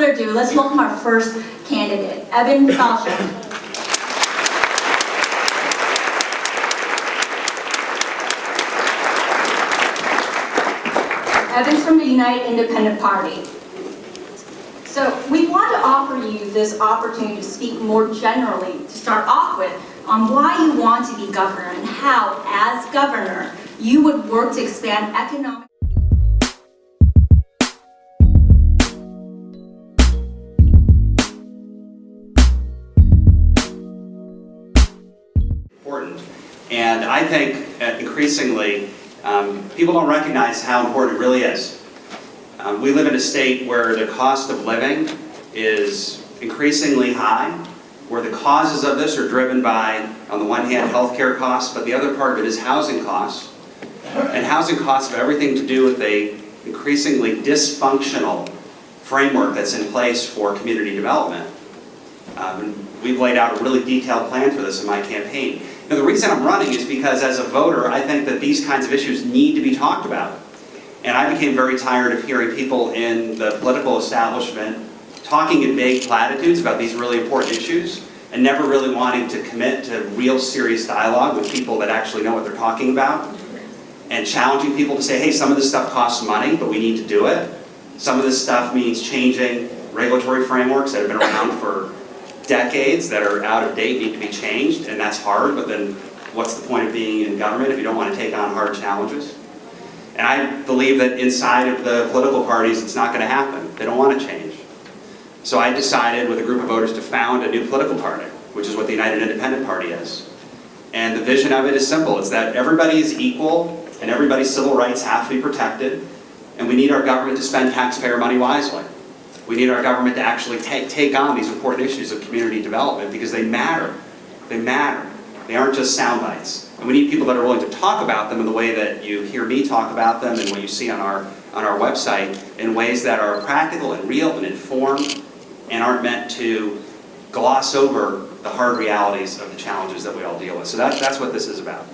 further ado, let's welcome our first candidate, Evan Falchuk. Evan's from the United Independent Party. So we want to offer you this opportunity to speak more generally, to start off with, on why you want to be governor and how, as governor, you would work to expand economic. Important. And I think increasingly, people don't recognize how important it really is. We live in a state where the cost of living is increasingly high, where the causes of this are driven by, on the one hand, healthcare costs, but the other part of it is housing costs. And housing costs have everything to do with a increasingly dysfunctional framework that's in place for community development. We've laid out a really detailed plan for this in my campaign. Now, the reason I'm running is because as a voter, I think that these kinds of issues need to be talked about. And I became very tired of hearing people in the political establishment talking in vague platitudes about these really important issues and never really wanting to commit to real serious dialogue with people that actually know what they're talking about, and challenging people to say, hey, some of this stuff costs money, but we need to do it. Some of this stuff means changing regulatory frameworks that have been around for decades that are out of date, need to be changed, and that's hard, but then what's the point of being in government if you don't want to take on hard challenges? And I believe that inside of the political parties, it's not going to happen. They don't want to change. So I decided with a group of voters to found a new political party, which is what the United Independent Party is. And the vision of it is simple. It's that everybody is equal and everybody's civil rights have to be protected, and we need our government to spend taxpayer money wisely. We need our government to actually take on these important issues of community development because they matter. They matter. They aren't just sound bites. And we need people that are willing to talk about them in the way that you hear me talk about them and what you see on our website, in ways that are practical and real and informed and aren't meant to gloss over the hard realities of the challenges that we all deal with. So that's what this is about.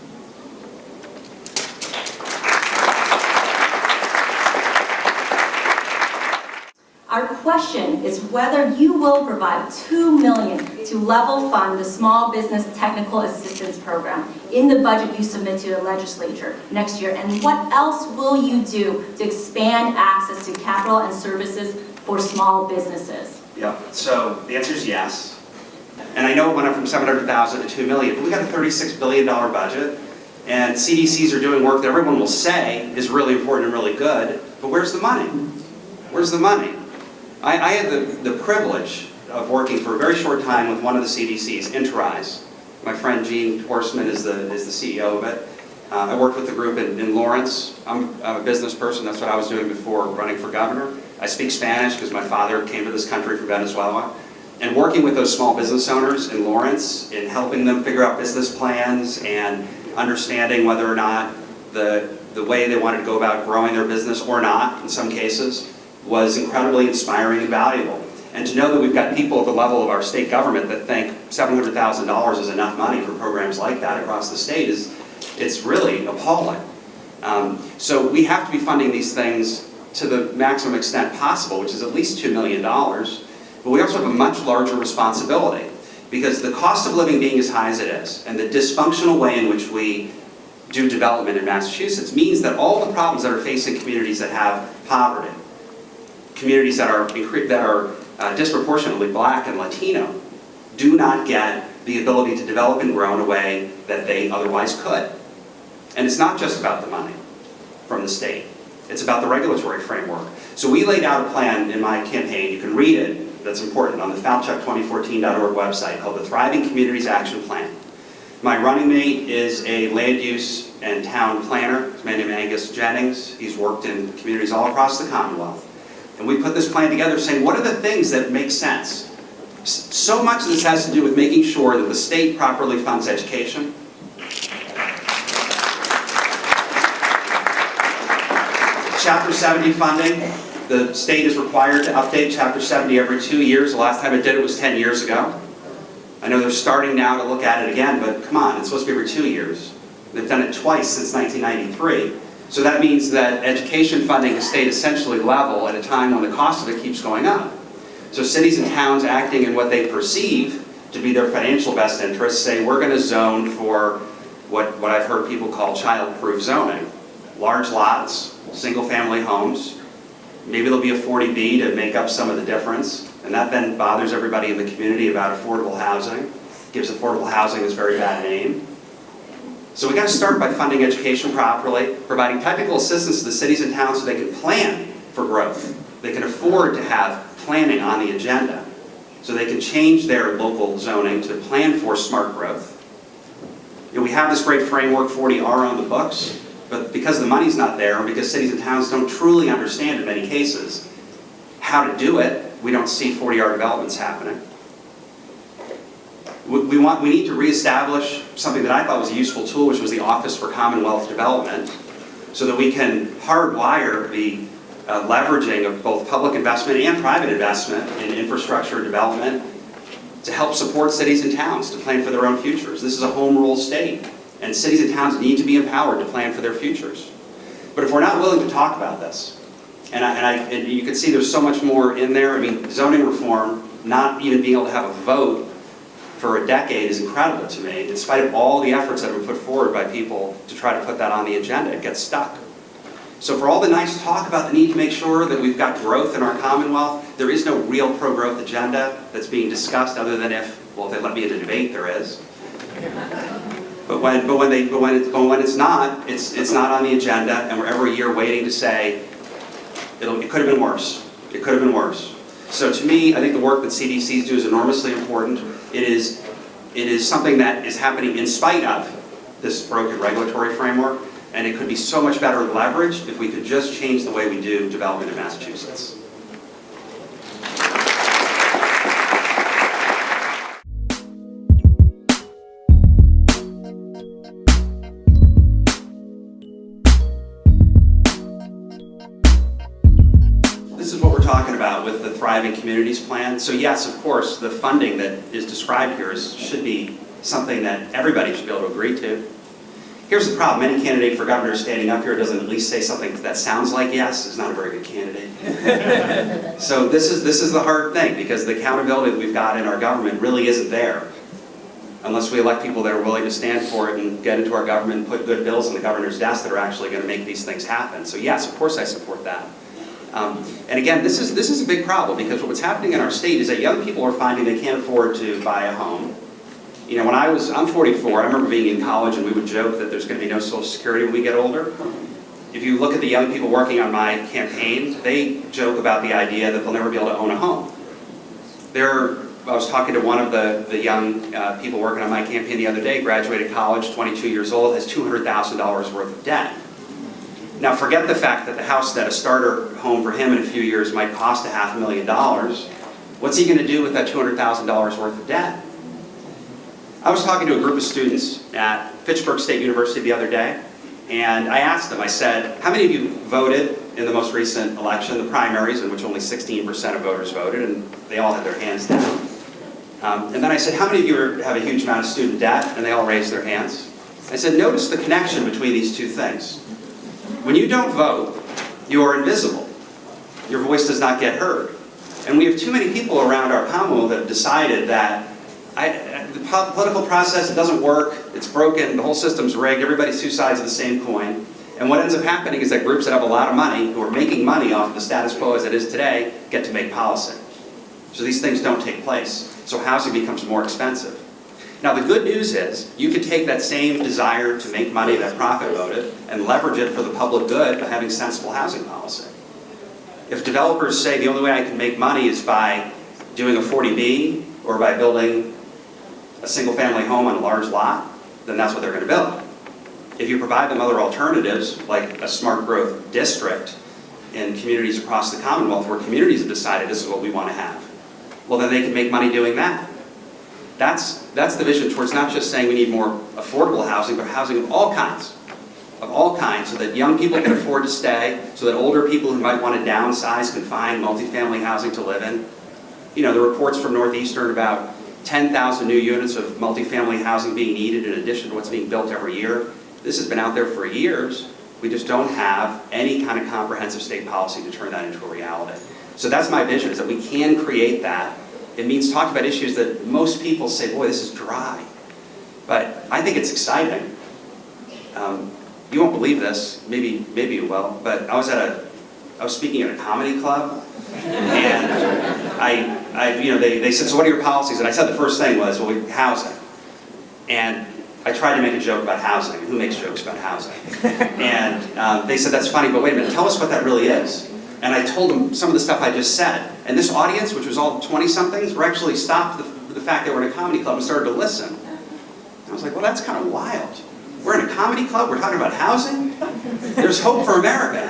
Our question is whether you will provide $2 million to level fund the Small Business Technical Assistance Program in the budget you submit to the legislature next year, and what else will you do to expand access to capital and services for small businesses? Yep, so the answer is yes. And I know it went up from $700,000 to $2 million, but we got a $36 billion budget, and CDCs are doing work that everyone will say is really important and really good, but where's the money? Where's the money? I had the privilege of working for a very short time with one of the CDCs, Interrise. My friend Gene Horstman is the CEO of it. I worked with the group in Lawrence. I'm a business person. That's what I was doing before running for governor. I speak Spanish because my father came to this country from Venezuela. And working with those small business owners in Lawrence, in helping them figure out business plans and understanding whether or not the way they wanted to go about growing their business or not, in some cases, was incredibly inspiring and valuable. And to know that we've got people at the level of our state government that think $700,000 is enough money for programs like that across the state it's really appalling. So we have to be funding these things to the maximum extent possible, which is at least $2 million. But we also have a much larger responsibility because the cost of living being as high as it is and the dysfunctional way in which we do development in Massachusetts means that all the problems that are facing communities that have poverty, communities that are disproportionately Black and Latino, do not get the ability to develop and grow in a way that they otherwise could. And it's not just about the money from the state. It's about the regulatory framework. So we laid out a plan in my campaign. You can read it, that's important, on the Falchuk2014.org website called the Thriving Communities Action Plan. My running mate is a land use and town planner. His name is Angus Jennings. He's worked in communities all across the Commonwealth. And we put this plan together saying, what are the things that make sense? So much of this has to do with making sure that the state properly funds education. Chapter 70 funding. The state is required to update Chapter 70 every 2 years. The last time it did it was 10 years ago. I know they're starting now to look at it again, but come on, it's supposed to be every 2 years. They've done it twice since 1993. So that means that education funding has stayed essentially level at a time when the cost of it keeps going up. So cities and towns acting in what they perceive to be their financial best interests say, we're going to zone for what I've heard people call child-proof zoning. Large lots, single-family homes. Maybe there'll be a 40B to make up some of the difference. And that then bothers everybody in the community about affordable housing. Gives affordable housing this very bad name. So we got to start by funding education properly, providing technical assistance to the cities and towns so they can plan for growth. They can afford to have planning on the agenda. So they can change their local zoning to plan for smart growth. You know, we have this great framework, 40R, on the books, but because the money's not there, and because cities and towns don't truly understand in many cases how to do it, we don't see 40R developments happening. We need to reestablish something that I thought was a useful tool, which was the Office for Commonwealth Development, so that we can hardwire the leveraging of both public investment and private investment in infrastructure development to help support cities and towns to plan for their own futures. This is a home rule state, and cities and towns need to be empowered to plan for their futures. But if we're not willing to talk about this, and you can see there's so much more in there. I mean, zoning reform, not even being able to have a vote for a decade is incredible to me, in spite of all the efforts that have been put forward by people to try to put that on the agenda. It gets stuck. So for all the nice talk about the need to make sure that we've got growth in our Commonwealth, there is no real pro-growth agenda that's being discussed other than if they let me in a debate, there is. But when it's not, it's not on the agenda, and we're every year waiting to say, it could have been worse. It could have been worse. So to me, I think the work that CDCs do is enormously important. It is something that is happening in spite of this broken regulatory framework, and it could be so much better leveraged if we could just change the way we do development in Massachusetts. This is what we're talking about with the Thriving Communities Plan. So yes, of course, the funding that is described here should be something that everybody should be able to agree to. Here's the problem. Any candidate for governor standing up here doesn't at least say something that sounds like yes is not a very good candidate. So this is the hard thing, because the accountability that we've got in our government really isn't there unless we elect people that are willing to stand for it and get into our government and put good bills on the governor's desk that are actually going to make these things happen. So yes, of course I support that. And again, this is a big problem, because what's happening in our state is that young people are finding they can't afford to buy a home. You know, I'm 44, I remember being in college and we would joke that there's going to be no Social Security when we get older. If you look at the young people working on my campaign, they joke about the idea that they'll never be able to own a home. I was talking to one of the young people working on my campaign the other day, graduated college, 22 years old, has $200,000 worth of debt. Now forget the fact that the house, that a starter home for him in a few years might cost $500,000. What's he going to do with that $200,000 worth of debt? I was talking to a group of students at Fitchburg State University the other day, and I asked them, I said, how many of you voted in the most recent election, the primaries, in which only 16% of voters voted, and they all had their hands down. And then I said, how many of you have a huge amount of student debt? And they all raised their hands. I said, notice the connection between these two things. When you don't vote, you are invisible. Your voice does not get heard. And we have too many people around our Commonwealth that have decided that the political process, it doesn't work, it's broken, the whole system's rigged, everybody's two sides of the same coin. And what ends up happening is that groups that have a lot of money, who are making money off the status quo as it is today, get to make policy. So these things don't take place. So housing becomes more expensive. Now the good news is, you can take that same desire to make money, that profit motive, and leverage it for the public good by having sensible housing policy. If developers say the only way I can make money is by doing a 40B or by building a single-family home on a large lot, then that's what they're going to build. If you provide them other alternatives, like a smart growth district in communities across the Commonwealth where communities have decided this is what we want to have, well then they can make money doing that. That's the vision towards not just saying we need more affordable housing, but housing of all kinds, so that young people can afford to stay, so that older people who might want to downsize can find multifamily housing to live in. You know, the reports from Northeastern about 10,000 new units of multifamily housing being needed in addition to what's being built every year. This has been out there for years. We just don't have any kind of comprehensive state policy to turn that into a reality. So that's my vision, is that we can create that. It means talking about issues that most people say, boy, this is dry. But I think it's exciting. You won't believe this, maybe you will, but I was speaking at a comedy club, and they said, so what are your policies? And I said the first thing was, well, housing. And I tried to make a joke about housing. Who makes jokes about housing? And they said, that's funny, but wait a minute, tell us what that really is. And I told them some of the stuff I just said. And this audience, which was all 20-somethings, were actually stopped the fact they were in a comedy club and started to listen. And I was like, well, that's kind of wild. We're in a comedy club, we're talking about housing? There's hope for America.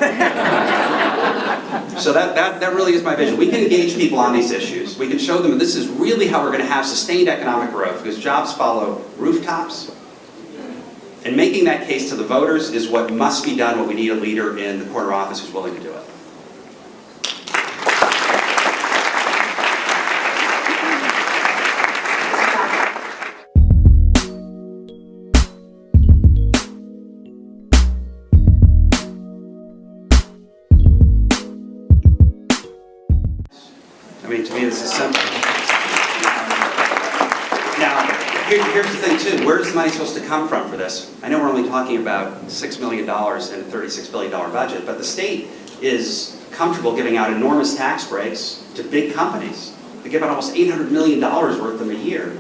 So that really is my vision. We can engage people on these issues. We can show them that this is really how we're going to have sustained economic growth, because jobs follow rooftops. And making that case to the voters is what must be done, what we need a leader in the corner office who's willing to do it. I mean, to me, this is simple. Now, here's the thing, too. Where's the money supposed to come from for this? I know we're only talking about $6 million in a $36 billion budget, but the state is comfortable giving out enormous tax breaks to big companies. They give out almost $800 million worth of them a year.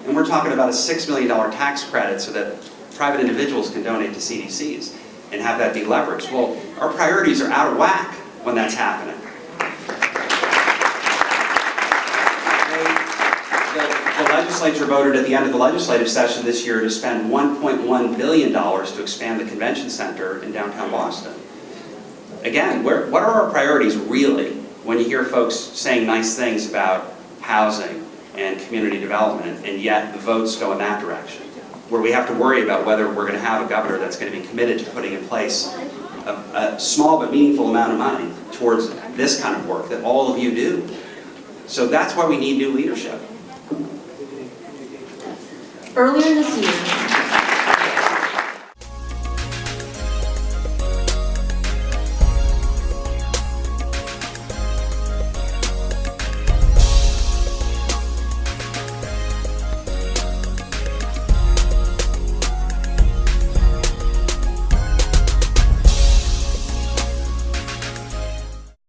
And we're talking about a $6 million tax credit so that private individuals can donate to CDCs and have that be leveraged. Well, our priorities are out of whack when that's happening. The legislature voted at the end of the legislative session this year to spend $1.1 billion to expand the convention center in downtown Boston. Again, what are our priorities really when you hear folks saying nice things about housing and community development, and yet the votes go in that direction, where we have to worry about whether we're going to have a governor that's going to be committed to putting in place a small but meaningful amount of money towards this kind of work that all of you do. So that's why we need new leadership. Earlier this year,